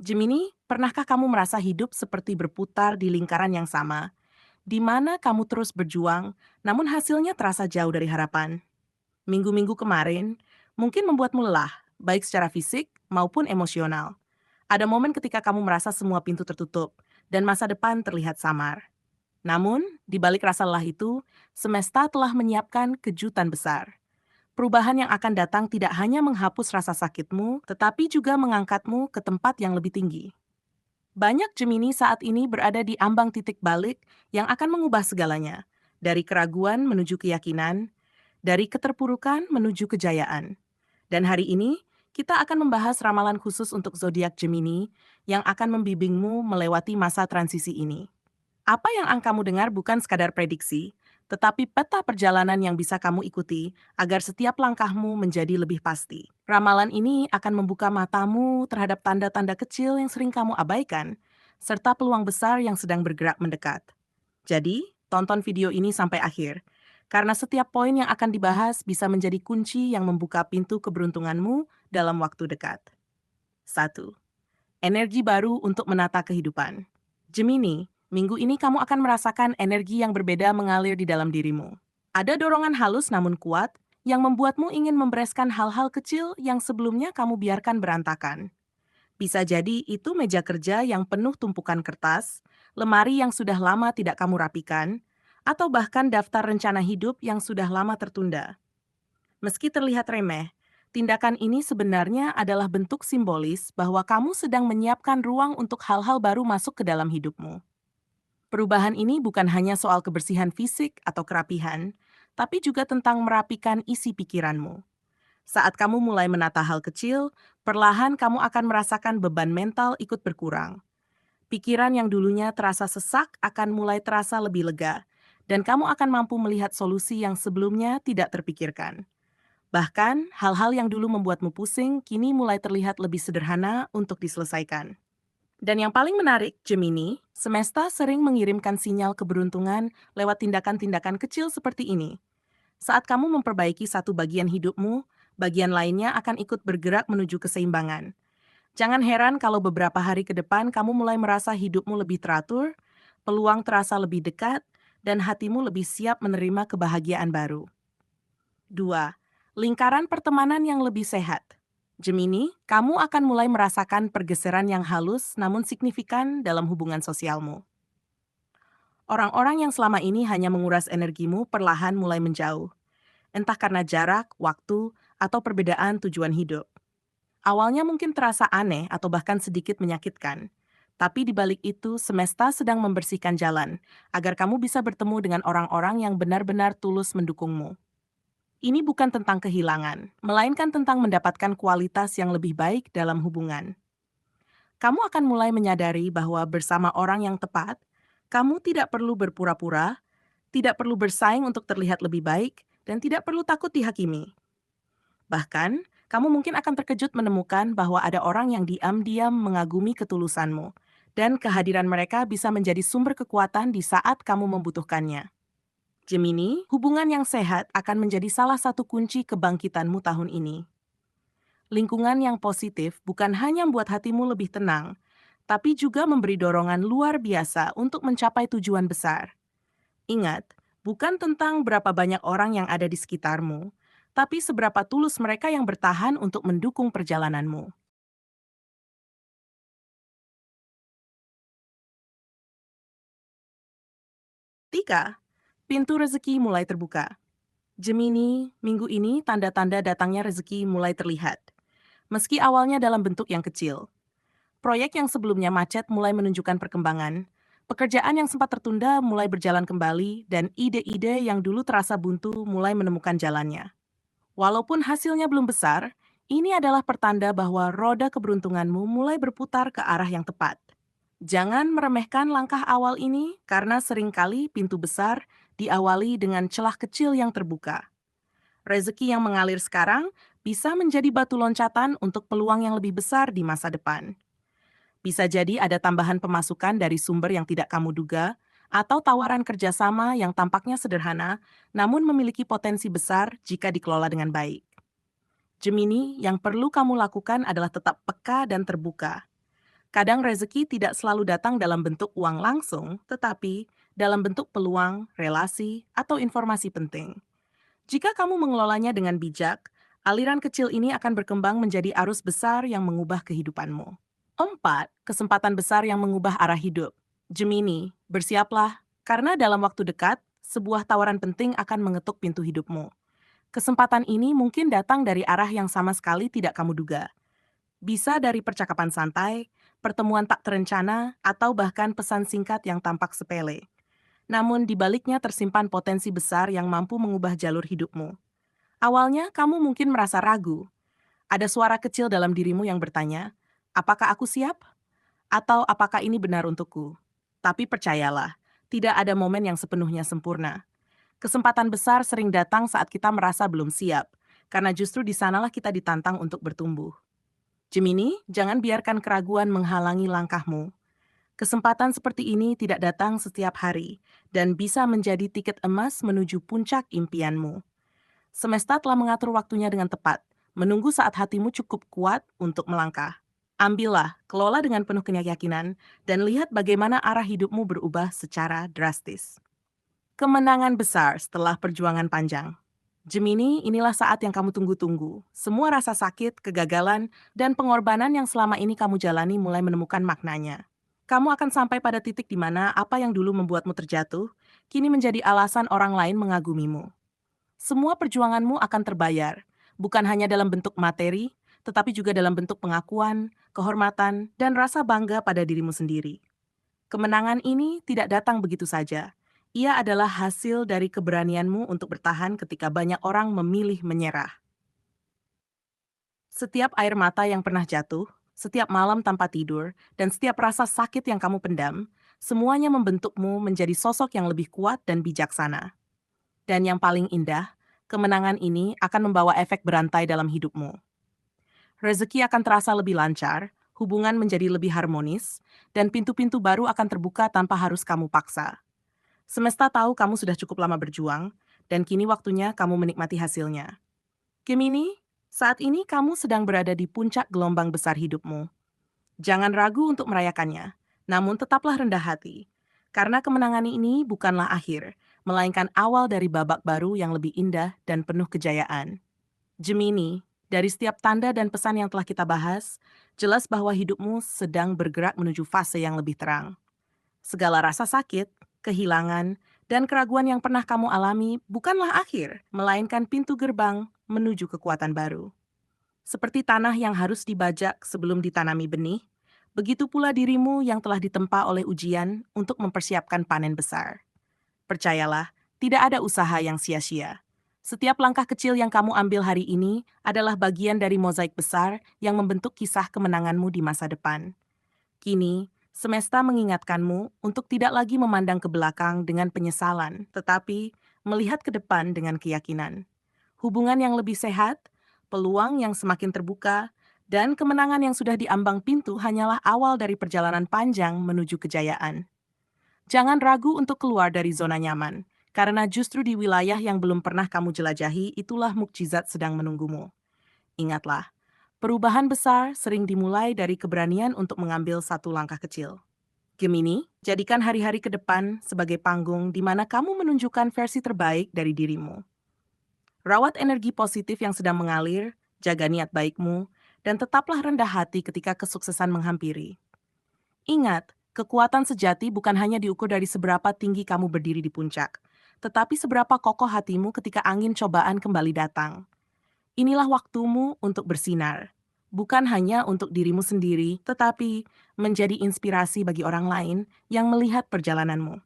Gemini, pernahkah kamu merasa hidup seperti berputar di lingkaran yang sama, di mana kamu terus berjuang, namun hasilnya terasa jauh dari harapan? Minggu-minggu kemarin mungkin membuatmu lelah, baik secara fisik maupun emosional. Ada momen ketika kamu merasa semua pintu tertutup dan masa depan terlihat samar. Namun, di balik rasa lelah itu, semesta telah menyiapkan kejutan besar. Perubahan yang akan datang tidak hanya menghapus rasa sakitmu, tetapi juga mengangkatmu ke tempat yang lebih tinggi. Banyak Gemini saat ini berada di ambang titik balik yang akan mengubah segalanya, dari keraguan menuju keyakinan, dari keterpurukan menuju kejayaan. Dan hari ini, kita akan membahas ramalan khusus untuk zodiak Gemini yang akan membimbingmu melewati masa transisi ini. Apa yang kamu dengar bukan sekadar prediksi, tetapi peta perjalanan yang bisa kamu ikuti agar setiap langkahmu menjadi lebih pasti. Ramalan ini akan membuka matamu terhadap tanda-tanda kecil yang sering kamu abaikan, serta peluang besar yang sedang bergerak mendekat. Jadi, tonton video ini sampai akhir, karena setiap poin yang akan dibahas bisa menjadi kunci yang membuka pintu keberuntunganmu dalam waktu dekat. 1. Energi baru untuk menata kehidupan. Gemini, minggu ini kamu akan merasakan energi yang berbeda mengalir di dalam dirimu. Ada dorongan halus namun kuat yang membuatmu ingin membereskan hal-hal kecil yang sebelumnya kamu biarkan berantakan. Bisa jadi itu meja kerja yang penuh tumpukan kertas, lemari yang sudah lama tidak kamu rapikan, atau bahkan daftar rencana hidup yang sudah lama tertunda. Meski terlihat remeh, tindakan ini sebenarnya adalah bentuk simbolis bahwa kamu sedang menyiapkan ruang untuk hal-hal baru masuk ke dalam hidupmu. Perubahan ini bukan hanya soal kebersihan fisik atau kerapihan, tapi juga tentang merapikan isi pikiranmu. Saat kamu mulai menata hal kecil, perlahan kamu akan merasakan beban mental ikut berkurang. Pikiran yang dulunya terasa sesak akan mulai terasa lebih lega, dan kamu akan mampu melihat solusi yang sebelumnya tidak terpikirkan. Bahkan, hal-hal yang dulu membuatmu pusing kini mulai terlihat lebih sederhana untuk diselesaikan. Dan yang paling menarik, Gemini, semesta sering mengirimkan sinyal keberuntungan lewat tindakan-tindakan kecil seperti ini. Saat kamu memperbaiki satu bagian hidupmu, bagian lainnya akan ikut bergerak menuju keseimbangan. Jangan heran kalau beberapa hari ke depan kamu mulai merasa hidupmu lebih teratur, peluang terasa lebih dekat, dan hatimu lebih siap menerima kebahagiaan baru. 2. Lingkaran pertemanan yang lebih sehat. Gemini, kamu akan mulai merasakan pergeseran yang halus namun signifikan dalam hubungan sosialmu. Orang-orang yang selama ini hanya menguras energimu perlahan mulai menjauh, entah karena jarak, waktu, atau perbedaan tujuan hidup. Awalnya mungkin terasa aneh atau bahkan sedikit menyakitkan, tapi di balik itu semesta sedang membersihkan jalan agar kamu bisa bertemu dengan orang-orang yang benar-benar tulus mendukungmu. Ini bukan tentang kehilangan, melainkan tentang mendapatkan kualitas yang lebih baik dalam hubungan. Kamu akan mulai menyadari bahwa bersama orang yang tepat, kamu tidak perlu berpura-pura, tidak perlu bersaing untuk terlihat lebih baik, dan tidak perlu takut dihakimi. Bahkan, kamu mungkin akan terkejut menemukan bahwa ada orang yang diam-diam mengagumi ketulusanmu, dan kehadiran mereka bisa menjadi sumber kekuatan di saat kamu membutuhkannya. Gemini, hubungan yang sehat akan menjadi salah satu kunci kebangkitanmu tahun ini. Lingkungan yang positif bukan hanya membuat hatimu lebih tenang, tapi juga memberi dorongan luar biasa untuk mencapai tujuan besar. Ingat, bukan tentang berapa banyak orang yang ada di sekitarmu, tapi seberapa tulus mereka yang bertahan untuk mendukung perjalananmu. 3. Pintu rezeki mulai terbuka. Gemini, minggu ini tanda-tanda datangnya rezeki mulai terlihat. Meski awalnya dalam bentuk yang kecil. Proyek yang sebelumnya macet mulai menunjukkan perkembangan, pekerjaan yang sempat tertunda mulai berjalan kembali, dan ide-ide yang dulu terasa buntu mulai menemukan jalannya. Walaupun hasilnya belum besar, ini adalah pertanda bahwa roda keberuntunganmu mulai berputar ke arah yang tepat. Jangan meremehkan langkah awal ini karena seringkali pintu besar diawali dengan celah kecil yang terbuka. Rezeki yang mengalir sekarang bisa menjadi batu loncatan untuk peluang yang lebih besar di masa depan. Bisa jadi ada tambahan pemasukan dari sumber yang tidak kamu duga, atau tawaran kerjasama yang tampaknya sederhana, namun memiliki potensi besar jika dikelola dengan baik. Gemini, yang perlu kamu lakukan adalah tetap peka dan terbuka. Kadang rezeki tidak selalu datang dalam bentuk uang langsung, tetapi dalam bentuk peluang, relasi, atau informasi penting. Jika kamu mengelolanya dengan bijak, aliran kecil ini akan berkembang menjadi arus besar yang mengubah kehidupanmu. 4. Kesempatan besar yang mengubah arah hidup. Gemini, bersiaplah, karena dalam waktu dekat, sebuah tawaran penting akan mengetuk pintu hidupmu. Kesempatan ini mungkin datang dari arah yang sama sekali tidak kamu duga. Bisa dari percakapan santai, pertemuan tak terencana, atau bahkan pesan singkat yang tampak sepele. Namun di baliknya tersimpan potensi besar yang mampu mengubah jalur hidupmu. Awalnya kamu mungkin merasa ragu. Ada suara kecil dalam dirimu yang bertanya, apakah aku siap? Atau apakah ini benar untukku? Tapi percayalah, tidak ada momen yang sepenuhnya sempurna. Kesempatan besar sering datang saat kita merasa belum siap, karena justru di sanalah kita ditantang untuk bertumbuh. Gemini, jangan biarkan keraguan menghalangi langkahmu. Kesempatan seperti ini tidak datang setiap hari dan bisa menjadi tiket emas menuju puncak impianmu. Semesta telah mengatur waktunya dengan tepat, menunggu saat hatimu cukup kuat untuk melangkah. Ambillah, kelola dengan penuh keyakinan, dan lihat bagaimana arah hidupmu berubah secara drastis. Kemenangan besar setelah perjuangan panjang. Gemini, inilah saat yang kamu tunggu-tunggu. Semua rasa sakit, kegagalan, dan pengorbanan yang selama ini kamu jalani mulai menemukan maknanya. Kamu akan sampai pada titik di mana apa yang dulu membuatmu terjatuh, kini menjadi alasan orang lain mengagumimu. Semua perjuanganmu akan terbayar, bukan hanya dalam bentuk materi, tetapi juga dalam bentuk pengakuan, kehormatan, dan rasa bangga pada dirimu sendiri. Kemenangan ini tidak datang begitu saja. Ia adalah hasil dari keberanianmu untuk bertahan ketika banyak orang memilih menyerah. Setiap air mata yang pernah jatuh, setiap malam tanpa tidur, dan setiap rasa sakit yang kamu pendam, semuanya membentukmu menjadi sosok yang lebih kuat dan bijaksana. Dan yang paling indah, kemenangan ini akan membawa efek berantai dalam hidupmu. Rezeki akan terasa lebih lancar, hubungan menjadi lebih harmonis, dan pintu-pintu baru akan terbuka tanpa harus kamu paksa. Semesta tahu kamu sudah cukup lama berjuang, dan kini waktunya kamu menikmati hasilnya. Gemini, saat ini kamu sedang berada di puncak gelombang besar hidupmu. Jangan ragu untuk merayakannya, namun tetaplah rendah hati. Karena kemenangan ini bukanlah akhir, melainkan awal dari babak baru yang lebih indah dan penuh kejayaan. Gemini, dari setiap tanda dan pesan yang telah kita bahas, jelas bahwa hidupmu sedang bergerak menuju fase yang lebih terang. Segala rasa sakit, kehilangan, dan keraguan yang pernah kamu alami bukanlah akhir, melainkan pintu gerbang menuju kekuatan baru. Seperti tanah yang harus dibajak sebelum ditanami benih, begitu pula dirimu yang telah ditempa oleh ujian untuk mempersiapkan panen besar. Percayalah, tidak ada usaha yang sia-sia. Setiap langkah kecil yang kamu ambil hari ini adalah bagian dari mozaik besar yang membentuk kisah kemenanganmu di masa depan. Kini, semesta mengingatkanmu untuk tidak lagi memandang ke belakang dengan penyesalan, tetapi melihat ke depan dengan keyakinan. Hubungan yang lebih sehat, peluang yang semakin terbuka, dan kemenangan yang sudah diambang pintu hanyalah awal dari perjalanan panjang menuju kejayaan. Jangan ragu untuk keluar dari zona nyaman, karena justru di wilayah yang belum pernah kamu jelajahi itulah mukjizat sedang menunggumu. Ingatlah, perubahan besar sering dimulai dari keberanian untuk mengambil satu langkah kecil. Gemini, jadikan hari-hari ke depan sebagai panggung di mana kamu menunjukkan versi terbaik dari dirimu. Rawat energi positif yang sedang mengalir, jaga niat baikmu, dan tetaplah rendah hati ketika kesuksesan menghampiri. Ingat, kekuatan sejati bukan hanya diukur dari seberapa tinggi kamu berdiri di puncak, tetapi seberapa kokoh hatimu ketika angin cobaan kembali datang. Inilah waktumu untuk bersinar, bukan hanya untuk dirimu sendiri, tetapi menjadi inspirasi bagi orang lain yang melihat perjalananmu.